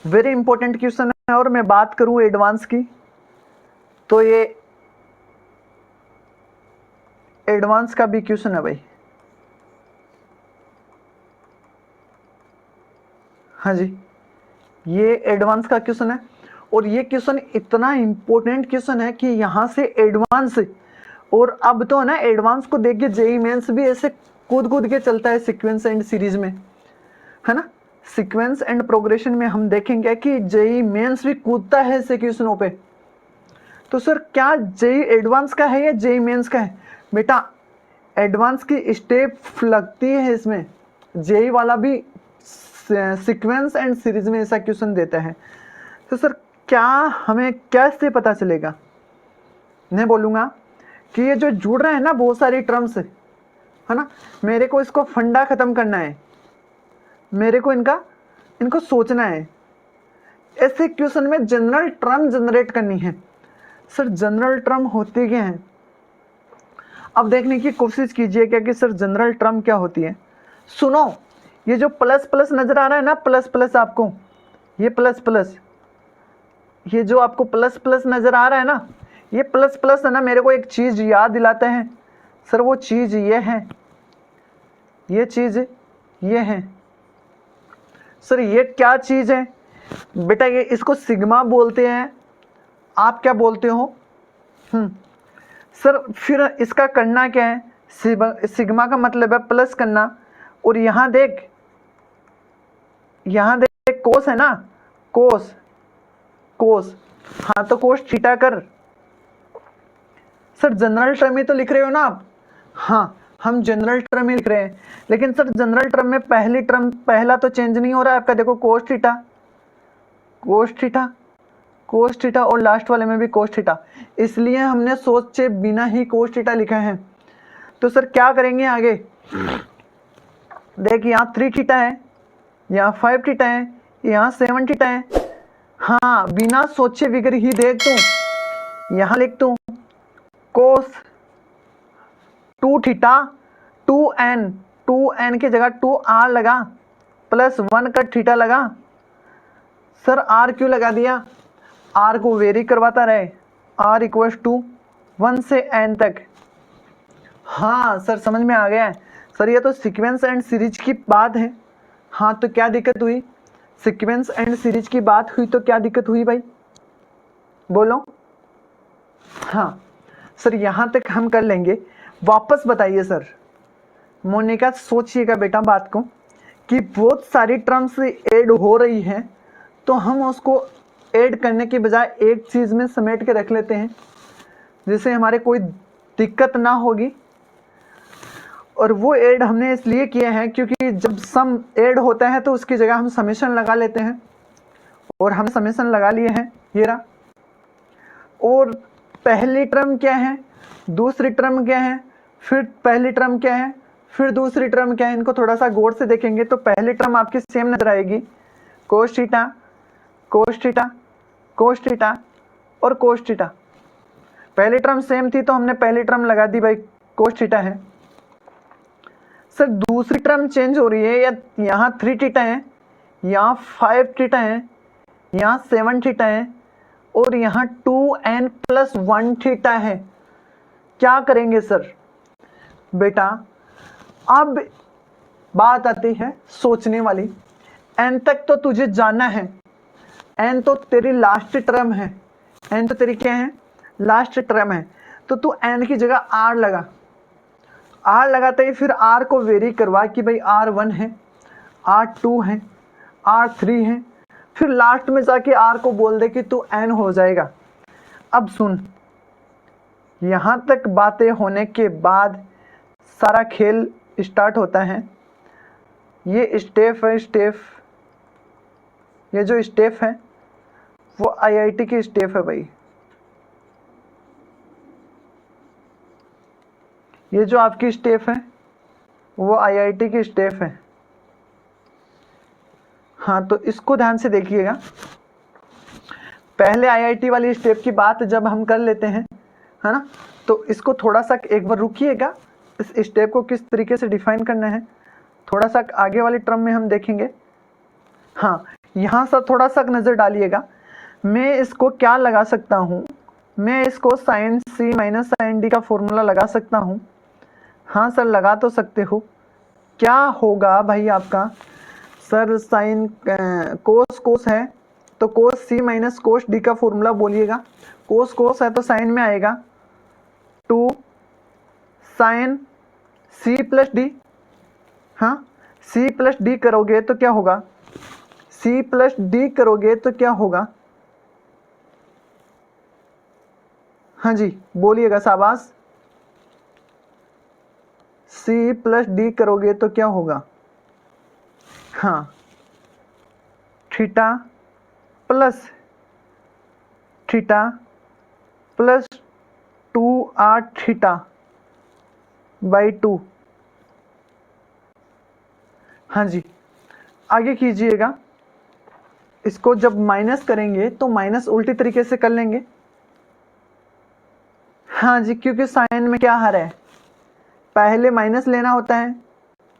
Very important question है। और मैं बात करूं एडवांस की, तो ये एडवांस का भी क्वेश्चन है भाई। हाँ जी, ये एडवांस का क्वेश्चन है। और ये क्वेश्चन इतना इंपॉर्टेंट क्वेश्चन है कि यहाँ से एडवांस, और अब तो ना एडवांस को देख के जेई मेंस भी ऐसे कूद कूद के चलता है सीक्वेंस एंड सीरीज में, है ना। सीक्वेंस एंड प्रोग्रेशन में हम देखेंगे कि जेई मेंस भी कूदता है ऐसे क्वेश्चनों पे। तो सर क्या जेई एडवांस का है या जेई मेंस का है? बेटा एडवांस की स्टेप लगती है इसमें, जेई वाला भी सीक्वेंस एंड सीरीज में ऐसा क्वेश्चन देता है। तो सर क्या हमें कैसे पता चलेगा? मैं बोलूँगा कि ये जो जुड़ रहे हैं ना बहुत सारी टर्म्स, है ना, मेरे को इसको फंडा खत्म करना है, मेरे को इनको सोचना है। ऐसे क्वेश्चन में जनरल टर्म जनरेट करनी है। सर जनरल टर्म होती क्या है? अब देखने की कोशिश कीजिए कि सर जनरल टर्म क्या होती है। सुनो, ये जो प्लस प्लस नजर आ रहा है ना, प्लस प्लस आपको, ये प्लस प्लस, ये जो आपको प्लस प्लस नजर आ रहा है ना, ये प्लस प्लस है ना, मेरे को एक चीज याद दिलाते हैं। सर वो चीज ये है, ये चीज ये है। सर ये क्या चीज है? बेटा ये इसको सिग्मा बोलते हैं, आप क्या बोलते हो? सर फिर इसका करना क्या है? सिग्मा का मतलब है प्लस करना। और यहाँ देख कोस है ना, कोस, कोस, हाँ तो कोस थीटा कर। सर जनरल टर्म ही तो लिख रहे हो ना आप? हाँ हम जनरल टर्म ही लिख रहे हैं, लेकिन सर जनरल टर्म में पहली टर्म, पहला तो चेंज नहीं हो रहा है आपका, देखो cos theta, cos theta, cos theta, और लास्ट वाले में भी कोस थीटा, इसलिए हमने सोचे बिना ही कोस थीटा लिखा है। तो सर क्या करेंगे आगे? देख यहाँ 3 थीटा है, यहाँ 5 थीटा है, यहाँ 7 थीटा है। हाँ बिना सोचे बिगर ही देख तू, यहाँ लिख तू कोस 2 थीटा 2n, 2n की जगह 2r लगा, प्लस 1 का थीटा लगा। सर r क्यों लगा दिया? r को वेरी करवाता रहे, r इक्वल्स टू 1 से n तक। हाँ सर समझ में आ गया है। सर ये तो सीक्वेंस एंड सीरीज की बात है। हाँ तो क्या दिक्कत हुई? सीक्वेंस एंड सीरीज की बात हुई तो क्या दिक्कत हुई भाई, बोलो? हाँ सर यहाँ तक हम कर लेंगे। वापस बताइए सर, मोनिका सोचिएगा बेटा बात को, कि बहुत सारी टर्म्स ऐड हो रही हैं, तो हम उसको ऐड करने के बजाय एक चीज़ में समेट के रख लेते हैं, जिससे हमारे कोई दिक्कत ना होगी। और वो ऐड हमने इसलिए किए हैं क्योंकि जब सम ऐड होता है तो उसकी जगह हम समेशन लगा लेते हैं, और हम समेशन लगा लिए हैं, ये रहा। और पहली टर्म क्या है, दूसरी टर्म क्या है, फिर पहली टर्म क्या है, फिर दूसरी टर्म क्या है, इनको थोड़ा सा गौर से देखेंगे तो पहली टर्म आपकी सेम नजर आएगी, cos theta, cos theta, cos theta और कोस थीटा। पहली टर्म सेम थी तो हमने पहली टर्म लगा दी भाई, कोस थीटा है। सर दूसरी टर्म चेंज हो रही है, या यहाँ 3 थीटा है, यहाँ 5 थीटा है, यहाँ 7 थीटा है, और यहाँ 2n प्लस 1 थीटा है। क्या करेंगे सर? बेटा अब बात आती है सोचने वाली। n तक तो तुझे जाना है, n तो तेरी लास्ट टर्म है, n तो तेरी क्या है, लास्ट टर्म है। तो तू n की जगह r लगा, r लगाते ही फिर r को वेरी करवा कि भाई r1 है, r2 है, r3 है, फिर लास्ट में जाके r को बोल दे कि तू n हो जाएगा। अब सुन, यहाँ तक बातें होने के बाद सारा खेल स्टार्ट होता है। ये स्टेप है, स्टेप, ये जो स्टेप है वो आईआईटी की स्टेप है भाई। ये जो आपकी स्टेप है वो आईआईटी की स्टेप है। हाँ तो इसको ध्यान से देखिएगा। पहले आईआईटी वाली स्टेप की बात जब हम कर लेते हैं, है ना, तो इसको थोड़ा सा एक बार रुकिएगा, इस स्टेप को किस तरीके से डिफाइन करना है थोड़ा सा आगे वाली टर्म में हम देखेंगे। हाँ यहाँ से थोड़ा सा नज़र डालिएगा, मैं इसको क्या लगा सकता हूँ, मैं इसको sign C minus sine D का फॉर्मूला लगा सकता हूँ। हाँ सर लगा तो सकते हो। क्या होगा भाई आपका, सर साइन कोस कोस है तो कोस सी माइनस कोस डी का फॉर्मूला बोलिएगा। कोस कोस है तो साइन में आएगा 2 साइन सी प्लस डी। हाँ सी प्लस डी करोगे तो क्या होगा, सी प्लस डी करोगे तो क्या होगा, हाँ जी बोलिएगा शाबाश। सी प्लस डी करोगे तो क्या होगा, हाँ theta plus theta plus 2r theta by 2। हाँ जी आगे कीजिएगा, इसको जब माइनस करेंगे तो माइनस उल्टी तरीके से कर लेंगे। हाँ जी क्योंकि साइन में क्या हर है, पहले माइनस लेना होता है।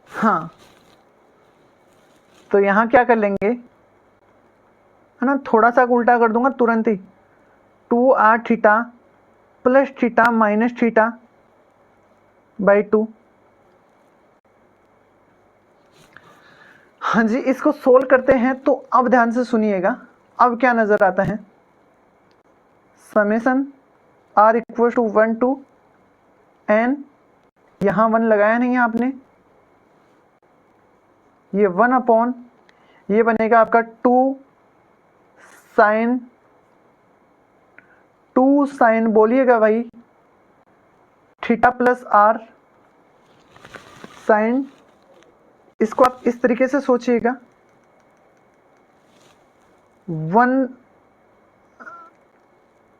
हाँ तो यहाँ क्या कर लेंगे, है ना, थोड़ा सा उल्टा कर दूंगा तुरंत ही, 2r theta plus theta minus theta by 2। हाँ जी इसको सोल्व करते हैं तो अब ध्यान से सुनिएगा, अब क्या नजर आता है, summation r equal to 1 to n, यहाँ 1 लगाया नहीं है आपने, ये 1 अपॉन ये बनेगा आपका 2 साइन बोलिएगा भाई थीटा प्लस r साइन। इसको आप इस तरीके से सोचिएगा, 1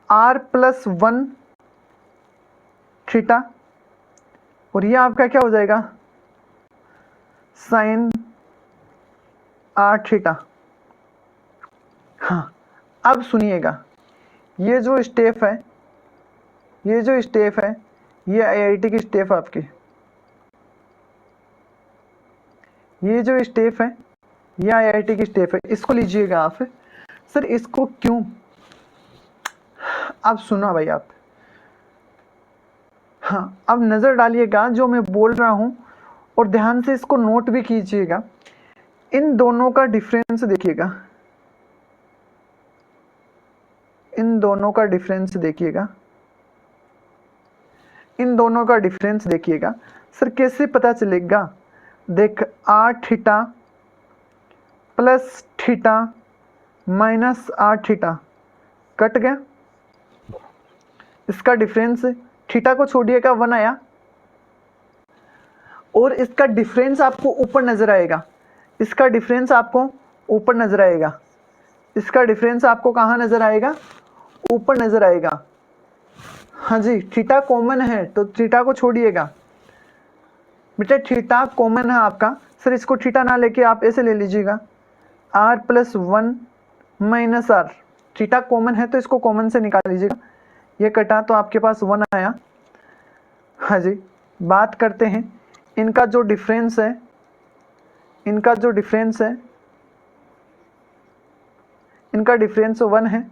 r प्लस 1 थीटा, और ये आपका क्या हो जाएगा साइन r थीटा। हाँ अब सुनिएगा, ये जो स्टेप है, ये जो स्टेप है ये आईआईटी की स्टेप है आपकी, ये जो स्टेप है ये आईआईटी की स्टेप है, इसको लीजिएगा आप। सर इसको क्यों, अब सुना भाई आप, हाँ अब नज़र डालिएगा जो मैं बोल रहा हूँ और ध्यान से इसको नोट भी कीजिएगा। इन दोनों का डिफरेंस देखिएगा, इन दोनों का डिफरेंस देखिएगा, इन दोनों का डिफरेंस देखिएगा। सर कैसे पता चलेगा, देख r theta plus theta minus r theta cut गया, इसका डिफरेंस थीटा को छोड़िएगा 1 आया, और इसका डिफरेंस आपको ऊपर नजर आएगा, इसका डिफरेंस आपको ऊपर नजर आएगा, इसका डिफरेंस आपको कहाँ नजर आएगा, ऊपर नजर आएगा। हाँ जी थीटा कॉमन है तो थीटा को छोड़िएगा, बेटा थीटा कॉमन है आपका। सर इसको थीटा ना लेके आप ऐसे ले लीजिएगा r plus 1 minus r, theta common है तो इसको कॉमन से निकाल लीजिएगा, ये कटा तो आपके पास 1 आया। हाँ जी बात करते हैं इनका जो डिफरेंस है, इनका जो डिफरेंस है, इनका डिफरेंस 1 है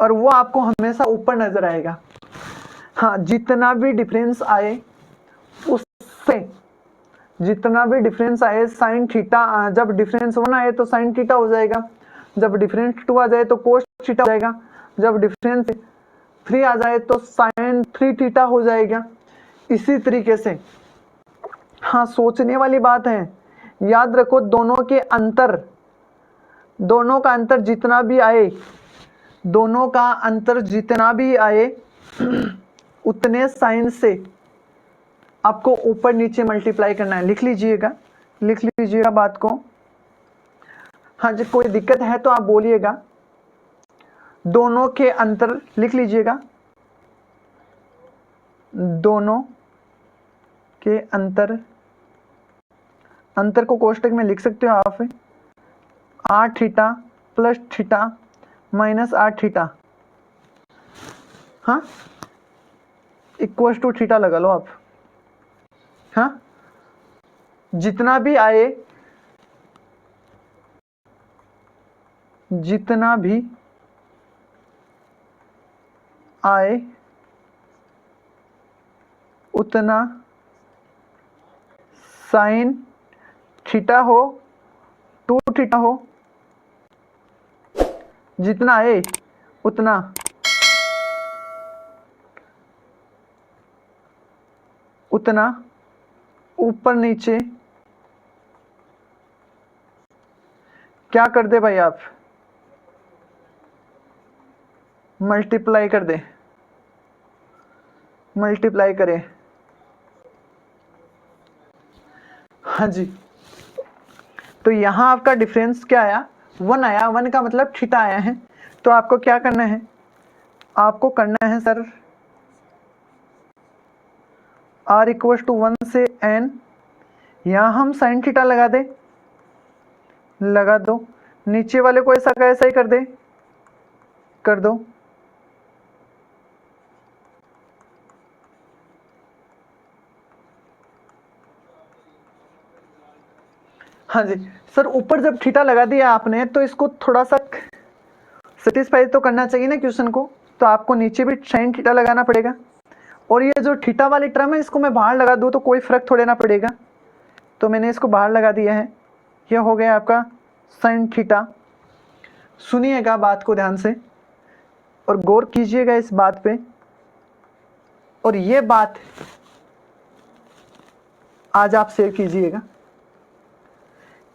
और वो आपको हमेशा ऊपर नजर आएगा। हाँ जितना भी डिफरेंस आए उससे, जितना भी डिफरेंस आए साइन थीटा, जब डिफरेंस 1 आए तो साइन थीटा हो जाएगा, जब डिफरेंस 2 आ जाए तो कोस थीटा हो जाएगा, जब डिफरेंस 3 आ जाए तो साइन 3 थीटा हो जाएगा। इसी तरीके से हाँ सोचने वाली बात है, याद रखो दोनों के अंतर, दोनों का अंतर जितना भी आए, दोनों का अंतर जितना भी आए उतने साइन से आपको ऊपर नीचे मल्टीप्लाई करना है। लिख लीजिएगा, लिख लीजिएगा बात को। हाँ जी कोई दिक्कत है तो आप बोलिएगा, दोनों के अंतर लिख लीजिएगा, दोनों के अंतर, अंतर को कोष्टक में लिख सकते हो आप, r theta plus theta minus r theta, हाँ इक्वल टू थीटा लगा लो आप। हाँ जितना भी आए जितना भी आए उतना साइन थीटा हो टू थीटा हो, जितना आए उतना ऊपर नीचे क्या कर दे भाई, आप मल्टीप्लाई कर दे, मल्टीप्लाई करें। हाँ जी, तो यहाँ आपका डिफरेंस क्या आया, 1 आया। 1 का मतलब थीटा आया है। तो आपको क्या करना है, आपको करना है सर r इक्वल टू 1 से n, यहाँ हम साइन थीटा लगा दे, लगा दो। नीचे वाले को ऐसा का ऐसा ही कर दे, कर दो। हाँ जी सर, ऊपर जब थीटा लगा दिया आपने तो इसको थोड़ा सा सेटिस्फाई तो करना चाहिए ना क्वेश्चन को, तो आपको नीचे भी साइन थीटा लगाना पड़ेगा। और ये जो थीटा वाली टर्म है इसको मैं बाहर लगा दूँ तो कोई फर्क थोड़े ना पड़ेगा, तो मैंने इसको बाहर लगा दिया है। यह हो गया आपका साइन थीटा। सुनिएगा बात को ध्यान से और गौर कीजिएगा इस बात पे, और ये बात आज आप शेयर कीजिएगा।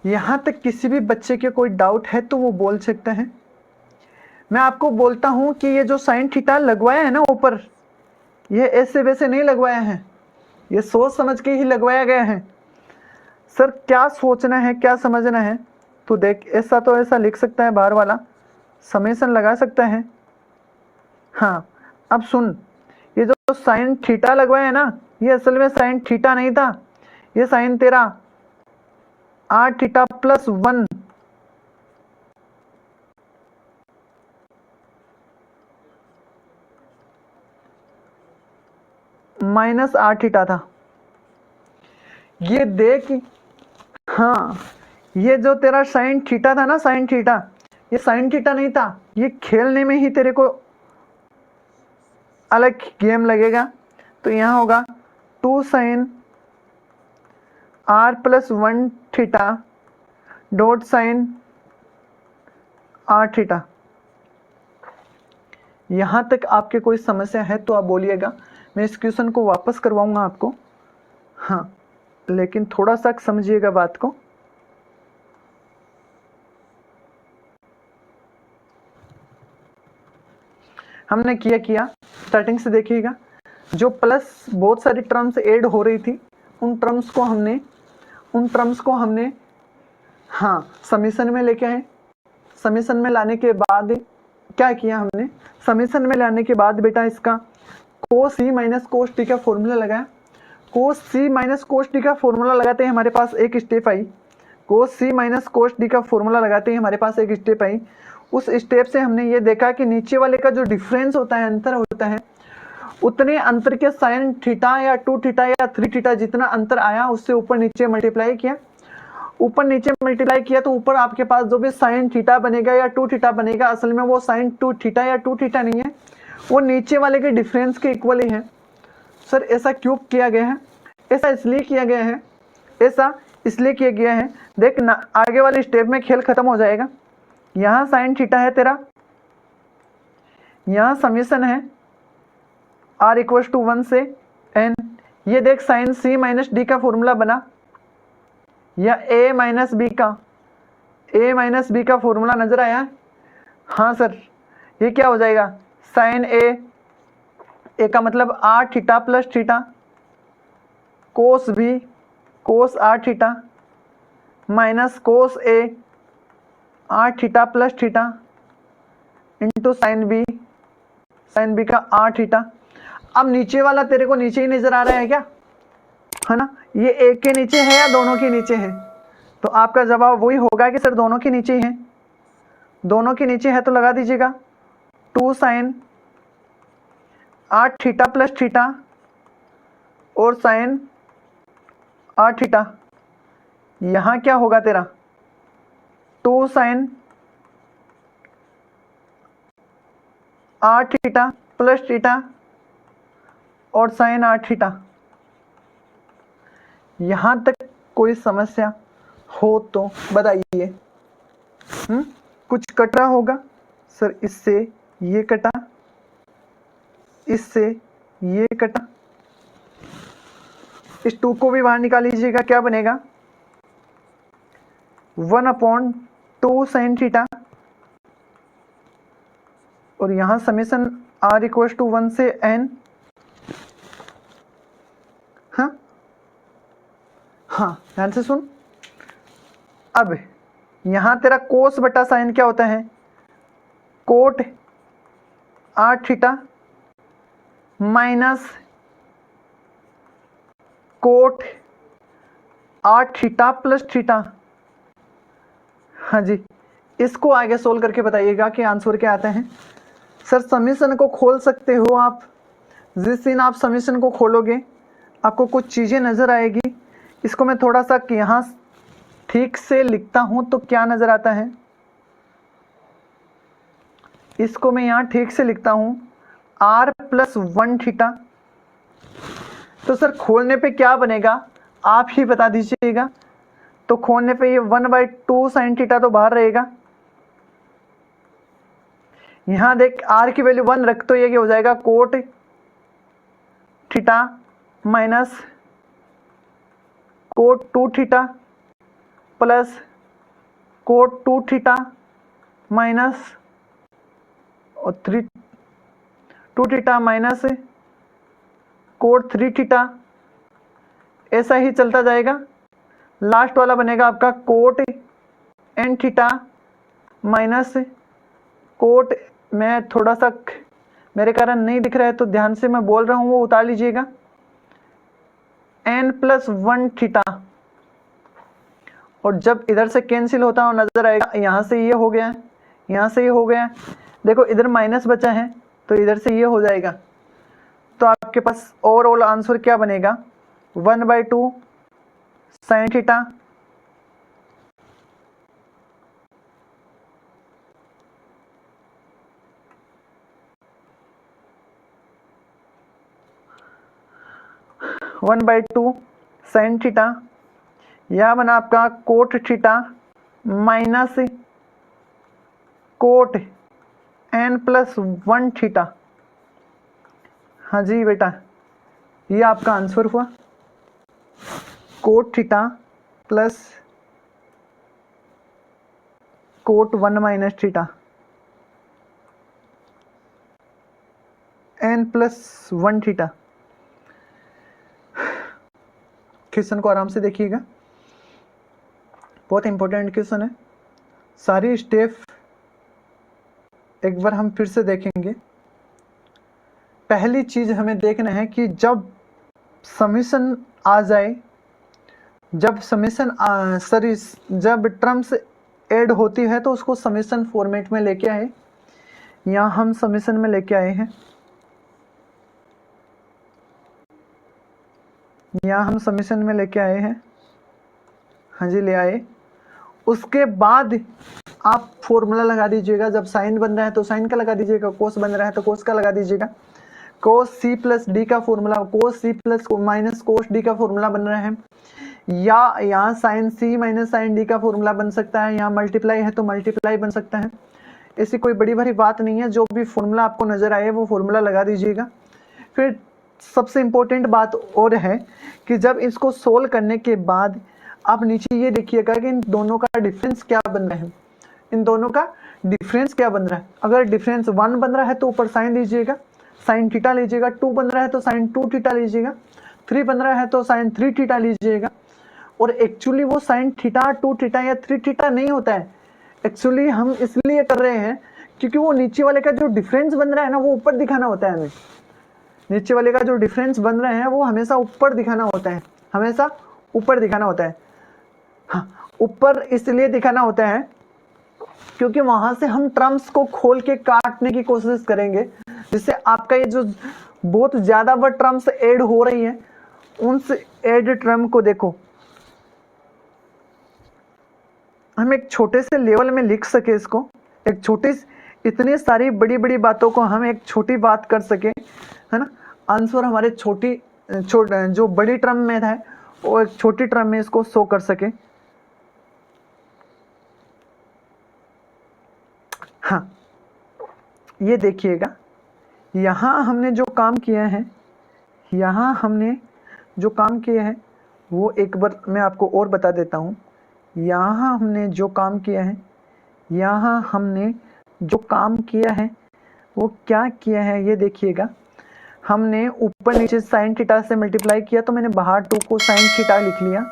यहाँ तक किसी भी बच्चे के कोई डाउट है तो वो बोल सकते हैं। मैं आपको बोलता हूँ कि ये जो साइन थीटा लगवाया है ना ऊपर, ये ऐसे वैसे नहीं लगवाया है, ये सोच समझ के ही लगवाया गया है। सर क्या सोचना है क्या समझना है, तो देख ऐसा तो ऐसा लिख सकता है, बाहर वाला समेसन लगा सकता है। हाँ अब सुन, ये जो साइन थीटा लगवाया है ना, ये असल में साइन थीटा नहीं था, ये साइन तेरा r theta plus 1 minus r theta था। ये देख, हाँ ये जो तेरा साइन थीटा था ना, साइन थीटा, ये साइन थीटा नहीं था, ये खेलने में ही तेरे को अलग गेम लगेगा। तो यहाँ होगा 2 sine r plus 1 theta dot sine r theta. यहाँ तक आपके कोई समस्या है तो आप बोलिएगा, मैं इस क्वेश्चन को वापस करवाऊंगा आपको। हाँ लेकिन थोड़ा सा समझिएगा बात को। हमने किया स्टार्टिंग से देखिएगा, जो प्लस बहुत सारी टर्म्स ऐड हो रही थी उन टर्म्स को हमने हाँ समीशन में लेके आए। समीशन में लाने के बाद क्या किया हमने, समीशन में लाने के बाद बेटा इसका cos C minus cos T का फॉर्मूला लगाया। Cos C minus cos T का फॉर्मूला लगाते हैं हमारे पास एक स्टेप आई, cos C minus cos D का फॉर्मूला लगाते हैं हमारे पास एक स्टेप आई। उस स्टेप से हमने ये देखा कि नीचे वाले का जो डिफरेंस होता है, अंतर होता है, उतने अंतर के साइन थीटा या 2 थीटा या 3 थीटा जितना अंतर आया उससे ऊपर नीचे मल्टीप्लाई किया। ऊपर नीचे मल्टीप्लाई किया तो ऊपर आपके पास जो भी साइन थीटा बनेगा या 2 थीटा बनेगा, असल में वो साइन 2 थीटा या 2 थीटा नहीं है, वो नीचे वाले के डिफरेंस के इक्वल ही है। सर ऐसा क्यों किया गया है, ऐसा इसलिए किया गया है, ऐसा इसलिए किया गया है, देख ना आगे वाले स्टेप में खेल खत्म हो जाएगा। यहाँ साइन थीटा है तेरा, यहाँ समीशन है r इक्वल टू 1 से n, ये देख साइन c माइनस डी का फॉर्मूला बना, या a माइनस बी का फॉर्मूला नजर आया। हाँ सर ये क्या हो जाएगा, साइन ए का मतलब r theta plus theta, cos B cos r theta minus cos A r theta plus theta into sine B का r थीटा। अब नीचे वाला तेरे को नीचे ही नजर आ रहा है क्या, है ना, ये एक के नीचे है या दोनों के नीचे है, तो आपका जवाब वही होगा कि सर दोनों के नीचे है। दोनों के नीचे है तो लगा दीजिएगा 2 sine r theta plus theta और साइन r थीटा। यहाँ क्या होगा तेरा 2 sine R theta plus theta और साइन आर थीटा। यहां तक कोई समस्या हो तो बताइए। कुछ कट रहा होगा सर, इससे ये कटा, इससे ये कटा, इस 2 को भी बाहर निकाल लीजिएगा, क्या बनेगा 1/2 साइन थीटा, और यहां समेसन r इक्वल टू 1 से n। हाँ ध्यान से सुन। अब यहां तेरा कोस बटा साइन क्या होता है, cot r theta minus cot r theta plus theta. हाँ जी, इसको आगे सोल्व करके बताइएगा कि आंसर क्या आता है। सर समीशन को खोल सकते हो आप, जिस दिन आप समीशन को खोलोगे आपको कुछ चीज़ें नज़र आएगी। इसको मैं थोड़ा सा यहाँ ठीक से लिखता हूँ तो क्या नज़र आता है, इसको मैं यहाँ ठीक से लिखता हूँ r प्लस 1 थीटा। तो सर खोलने पे क्या बनेगा आप ही बता दीजिएगा। तो खोलने पे ये 1/2 साइन थीटा तो बाहर रहेगा। यहाँ देख r की वैल्यू 1 रख, तो ये हो जाएगा cot theta minus coat 2 theta plus coat 2 theta minus और 2 थीटा माइनस कोट 3 थीटा। ऐसा ही चलता जाएगा। लास्ट वाला बनेगा आपका cot n theta minus cot, मैं थोड़ा सा मेरे कारण नहीं दिख रहा है तो ध्यान से मैं बोल रहा हूँ वो उतार लीजिएगा, n प्लस 1 थीटा। और जब इधर से कैंसिल होता हुआ नजर आएगा, यहाँ से ये हो गया, यहाँ से ये हो गया, देखो इधर माइनस बचा है तो इधर से ये हो जाएगा। तो आपके पास ओवरऑल आंसर क्या बनेगा 1/2 साइन थीटा साइन थीटा, यह बना आपका cot theta minus coat n plus 1 theta. हाँ जी बेटा, ये आपका आंसर हुआ cot theta plus coat 1 minus theta n plus 1 theta. Question को आराम से देखिएगा, बहुत इंपॉर्टेंट क्वेश्चन है। सारी स्टेप एक बार हम फिर से देखेंगे। पहली चीज हमें देखना है कि जब समीशन आ जाए, जब समीशन जब टर्म्स ऐड होती है तो उसको समीशन फॉर्मेट में लेके आए। यहाँ हम समीशन में लेके आए हैं, यहाँ हम समीशन में लेके आए हैं। हाँ जी ले आए। उसके बाद आप फॉर्मूला लगा दीजिएगा। जब साइन बन रहा है तो साइन का लगा दीजिएगा, कोस बन रहा है तो कोस का लगा दीजिएगा। कोस सी प्लस डी का formula, cos C plus minus cos D का फॉर्मूला बन रहा है, या यहाँ sine C minus sine D का फॉर्मूला बन सकता है, यहाँ मल्टीप्लाई है तो मल्टीप्लाई बन सकता है। ऐसी कोई बड़ी भारी बात नहीं है, जो भी फॉर्मूला आपको नजर आए वो फॉर्मूला लगा दीजिएगा। फिर सबसे इम्पोर्टेंट बात और है कि जब इसको सोल्व करने के बाद आप नीचे ये देखिएगा कि इन दोनों का डिफरेंस क्या बन रहा है, इन दोनों का डिफरेंस क्या बन रहा है। अगर डिफरेंस 1 बन रहा है तो ऊपर साइन लीजिएगा, साइन थीटा लीजिएगा। 2 बन रहा है तो साइन 2 थीटा लीजिएगा। 3 बन रहा है तो साइन 3 थीटा लीजिएगा। और एक्चुअली वो साइन थीटा 2 थीटा या 3 थीटा नहीं होता है। एक्चुअली हम इसलिए कर रहे हैं क्योंकि वो नीचे वाले का जो डिफरेंस बन रहा है ना वो ऊपर दिखाना होता है हमें। नीचे वाले का जो डिफरेंस बन रहे हैं वो हमेशा ऊपर दिखाना होता है, हमेशा ऊपर दिखाना होता है। हाँ, ऊपर इसलिए दिखाना होता है क्योंकि वहां से हम टर्म्स को खोल के काटने की कोशिश करेंगे, जिससे आपका ये जो बहुत ज्यादा वो टर्म्स ऐड हो रही है उन ऐड टर्म को देखो हम एक छोटे से लेवल में लिख सके, इसको एक इतनी सारी बड़ी बड़ी बातों को हम एक छोटी बात कर सके, है ना। आंसर हमारे जो बड़ी टर्म में है वो एक छोटी टर्म में इसको शो कर सके। हाँ, ये देखिएगा, यहाँ हमने जो काम किया है, वो एक बार मैं आपको और बता देता हूँ। यहाँ हमने जो काम किया है वो क्या किया है, ये देखिएगा। हमने ऊपर नीचे साइन थीटा से मल्टीप्लाई किया, तो मैंने बाहर 2 को साइन थीटा लिख लिया,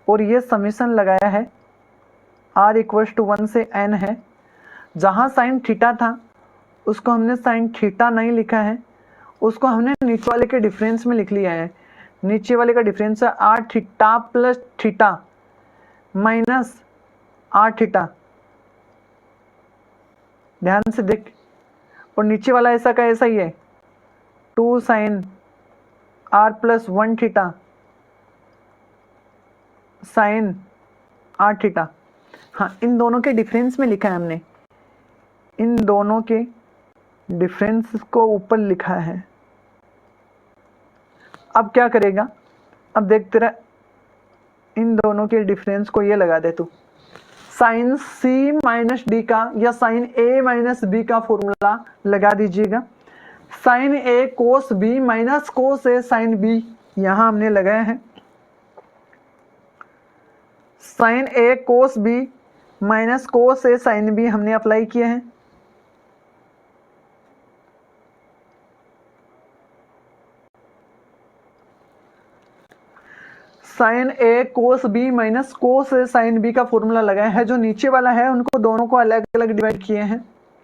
और ये समीशन लगाया है r = 1 से n है। जहाँ साइन थीटा था उसको हमने साइन थीटा नहीं लिखा है, उसको हमने नीचे वाले के डिफरेंस में लिख लिया है। नीचे वाले का डिफरेंस है r theta plus theta minus r theta. ध्यान से देख, और नीचे वाला ऐसा का ऐसा ही है, 2 sine r + 1 theta sine r theta. हाँ, इन दोनों के डिफरेंस में लिखा है हमने, इन दोनों के डिफरेंस को ऊपर लिखा है। अब क्या करेगा, अब देख, तेरा इन दोनों के डिफरेंस को ये लगा दे तू, साइन c माइनस डी का या साइन a माइनस b का फॉर्मूला लगा दीजिएगा। Sine a cos b minus cos a sine b यहां हमने लगाया है। Sine a cos b minus cos a sine b हमने अप्लाई किया है। Sine a cos b minus cos a sine b का फॉर्मूला लगाया है। जो नीचे वाला है उनको दोनों को अलग अलग डिवाइड किए हैं।